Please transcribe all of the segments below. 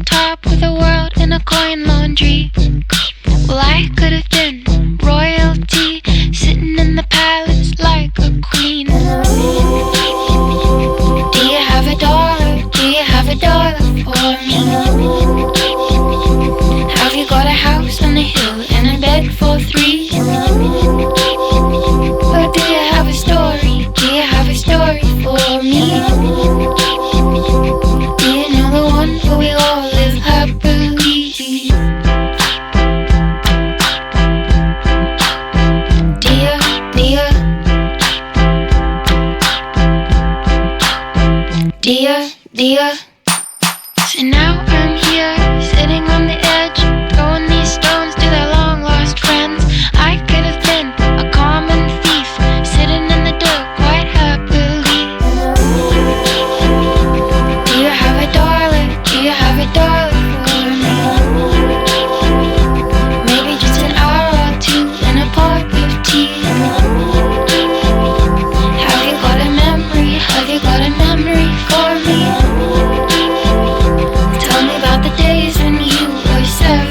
top of the world in a coin laundry. Well, I could have been royalty, sitting in the palace like a queen. Do you have a dollar? Do you have a dollar for me? Have you got a house on the hill and a bed for three? Or do you have a story? Do you have a story for me? Do you know the one where we all live happily? Dear, dear, dear, dear. So now I'm here, sitting on the edge, throwing these stones to their long lost friends. I could have been a common thief, sitting in the dirt quite happily. Do you have a dollar? Do you have a dollar for me? Maybe just an hour or two and a pot of tea. Have you got a memory? Have you got a memory for me? Tell me about the days when you were 17.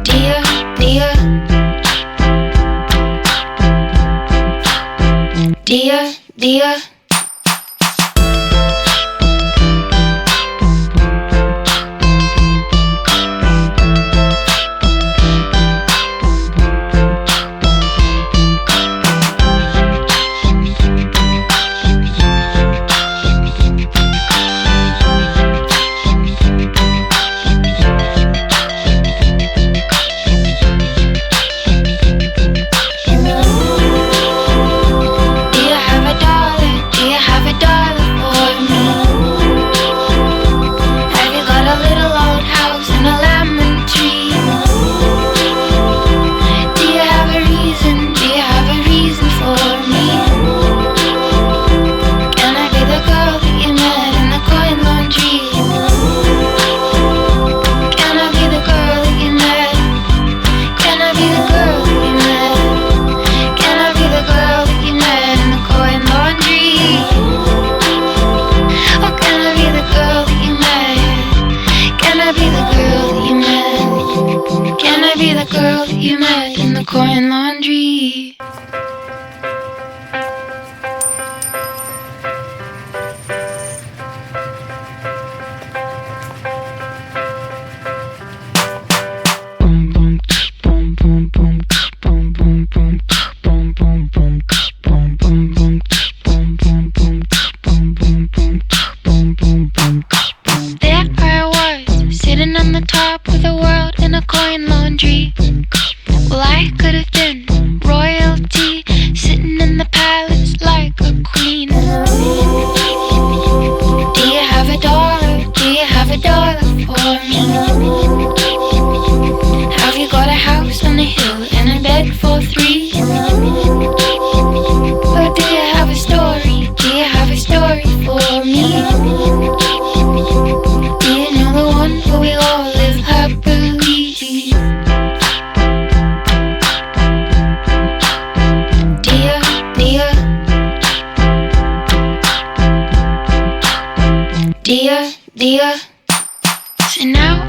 Dear, dear, dear, dear. Coin laundry. There I was, sitting on the top of the world in a coin laundry. Well, I could have been royalty, sitting in the palace like a queen. Do you have a dollar? Do you have a dollar for me? Have you got a house on the hill and a bed for three? Or do you have a story? Do you have a story for me? Do you know the one where we all live happily? Dear, dear. So now